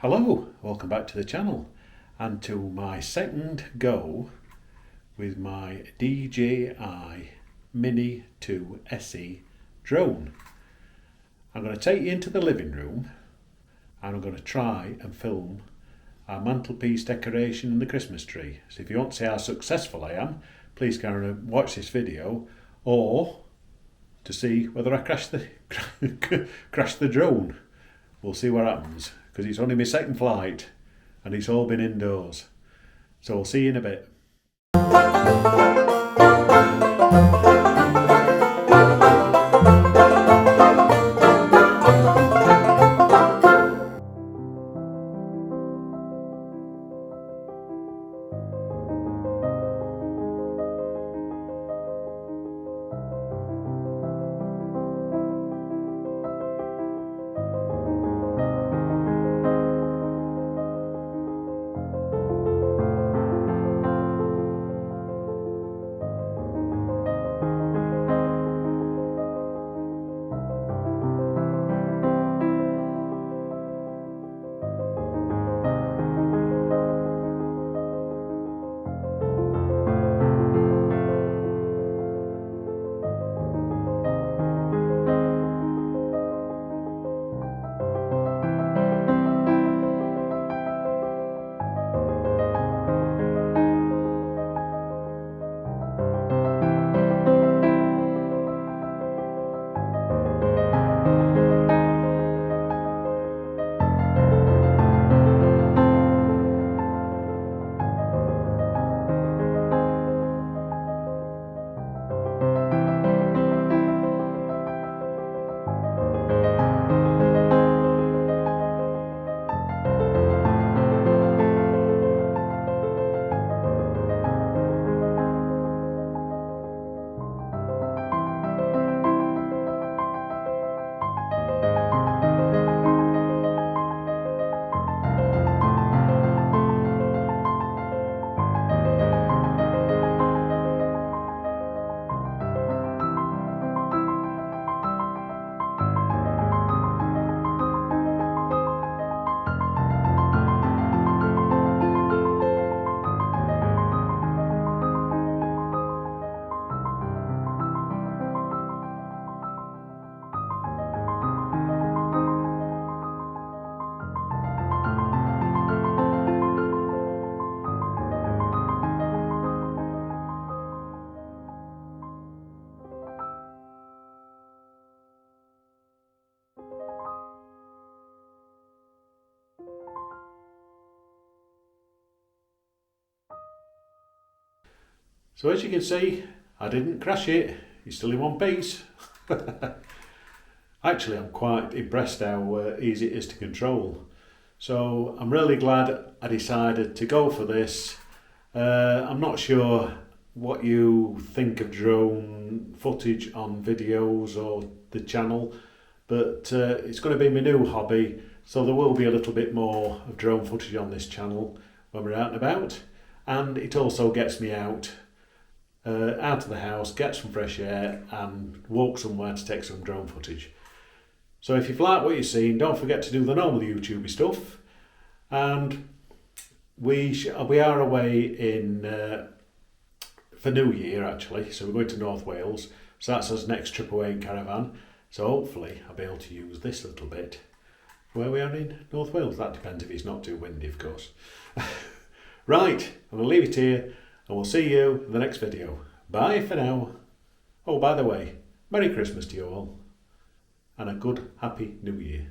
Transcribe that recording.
Hello, welcome back to the channel and to my second go with my DJI Mini 2 SE drone. I'm going to take you into the living room and I'm going to try and film our mantelpiece decoration and the Christmas tree. So if you want to see how successful I am, please carry on watch this video, or to see whether I crash the drone. We'll see what happens, because it's only my second flight and it's all been indoors. So we'll see you in a bit. So as you can see, I didn't crash it, it's still in one piece. Actually, I'm quite impressed how easy it is to control. So I'm really glad I decided to go for this. I'm not sure what you think of drone footage on videos or the channel, but it's going to be my new hobby, so there will be a little bit more of drone footage on this channel when we're out and about, and it also gets me out of the house, get some fresh air and walk somewhere to take some drone footage. So if you've liked what you've seen, don't forget to do the normal YouTubey stuff, and we are away in for New Year actually, so we're going to North Wales, so that's our next trip away in Caravan. So hopefully I'll be able to use this little bit where we are in North Wales. That depends if it's not too windy, of course. Right, I'm going to leave it here and we'll see you in the next video. Bye for now. Oh, by the way, Merry Christmas to you all and a good, happy New Year.